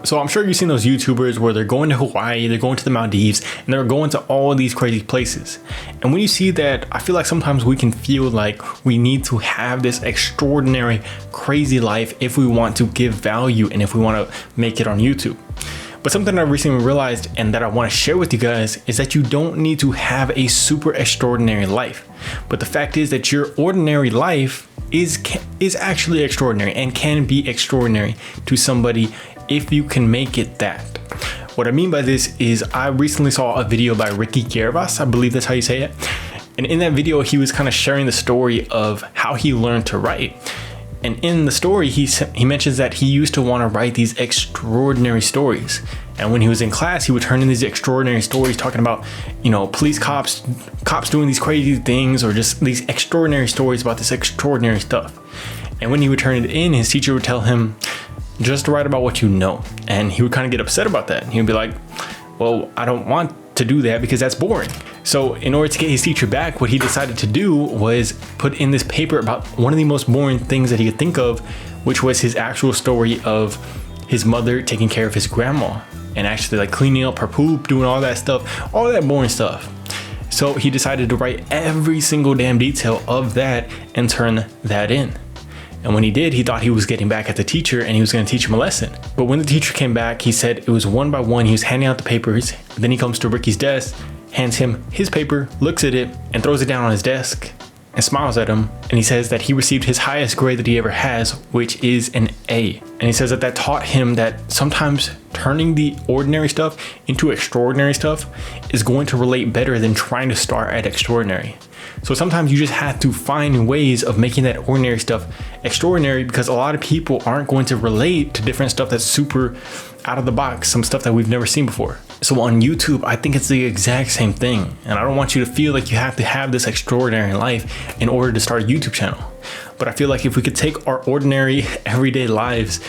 So I'm sure you've seen those YouTubers where they're going to Hawaii, they're going to the Maldives, and they're going to all these crazy places. And when you see that, I feel like sometimes we can feel like we need to have this extraordinary, crazy life if we want to give value and if we want to make it on YouTube. But something I recently realized and that I want to share with you guys is that you don't need to have a super extraordinary life. But the fact is that your ordinary life is actually extraordinary and can be extraordinary to somebody if you can make it that. What I mean by this is I recently saw a video by Ricky Gervais, I believe that's how you say it. And in that video, he was kind of sharing the story of how he learned to write. And in the story, he mentions that he used to want to write these extraordinary stories. And when he was in class, he would turn in these extraordinary stories talking about, you know, cops doing these crazy things, or just these extraordinary stories about this extraordinary stuff. And when he would turn it in, his teacher would tell him, just write about what you know. And he would kind of get upset about that. He would be like, well, I don't want to do that because that's boring. So in order to get his teacher back, what he decided to do was put in this paper about one of the most boring things that he could think of, which was his actual story of his mother taking care of his grandma and actually like cleaning up her poop, doing all that stuff, all that boring stuff. So he decided to write every single damn detail of that and turn that in. And when he did, he thought he was getting back at the teacher and he was going to teach him a lesson. But when the teacher came back, he said it was one by one. He was handing out the papers. Then he comes to Ricky's desk, hands him his paper, looks at it, and throws it down on his desk and smiles at him. And he says that he received his highest grade that he ever has, which is an A. And he says that that taught him that sometimes turning the ordinary stuff into extraordinary stuff is going to relate better than trying to start at extraordinary. So sometimes you just have to find ways of making that ordinary stuff extraordinary, because a lot of people aren't going to relate to different stuff that's super out of the box, some stuff that we've never seen before. So on YouTube, I think it's the exact same thing. And I don't want you to feel like you have to have this extraordinary life in order to start a YouTube channel. But I feel like if we could take our ordinary everyday lives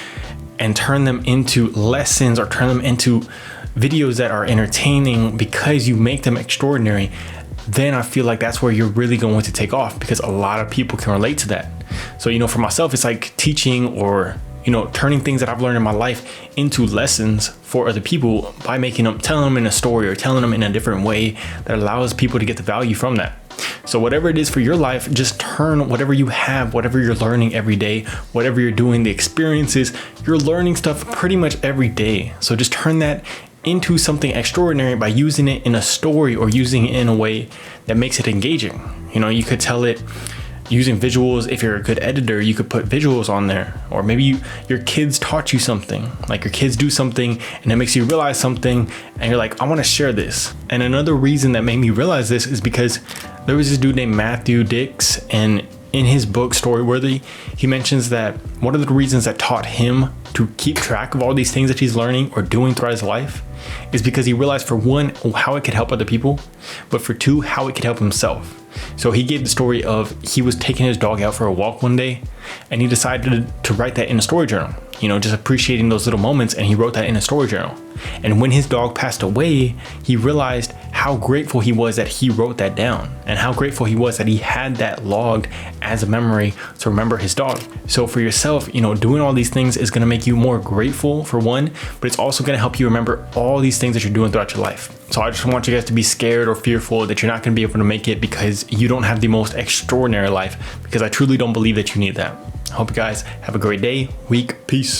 and turn them into lessons or turn them into videos that are entertaining because you make them extraordinary, then I feel like that's where you're really going to take off, because a lot of people can relate to that. So, you know, for myself, it's like teaching or, you know, turning things that I've learned in my life into lessons for other people by telling them in a story or telling them in a different way that allows people to get the value from that. So whatever it is for your life, just turn whatever you have, whatever you're learning every day, whatever you're doing, the experiences, you're learning stuff pretty much every day. So just turn that into something extraordinary by using it in a story or using it in a way that makes it engaging. You know, you could tell it using visuals. If you're a good editor, you could put visuals on there. Or maybe your kids taught you something, like your kids do something and it makes you realize something and you're like, I want to share this. And another reason that made me realize this is because there was this dude named Matthew Dix, and in his book Storyworthy, he mentions that one of the reasons that taught him to keep track of all these things that he's learning or doing throughout his life is because he realized, for one, how it could help other people, but for two, how it could help himself. So he gave the story of he was taking his dog out for a walk one day and he decided to write that in a story journal, you know, just appreciating those little moments, and he wrote that in a story journal. And when his dog passed away, he realized how grateful he was that he wrote that down, and how grateful he was that he had that logged as a memory to remember his dog. So for yourself, you know, doing all these things is going to make you more grateful, for one, but it's also going to help you remember all these things that you're doing throughout your life. So I just want you guys to be scared or fearful that you're not going to be able to make it because you don't have the most extraordinary life, because I truly don't believe that you need that. I hope you guys have a great day, week. Peace.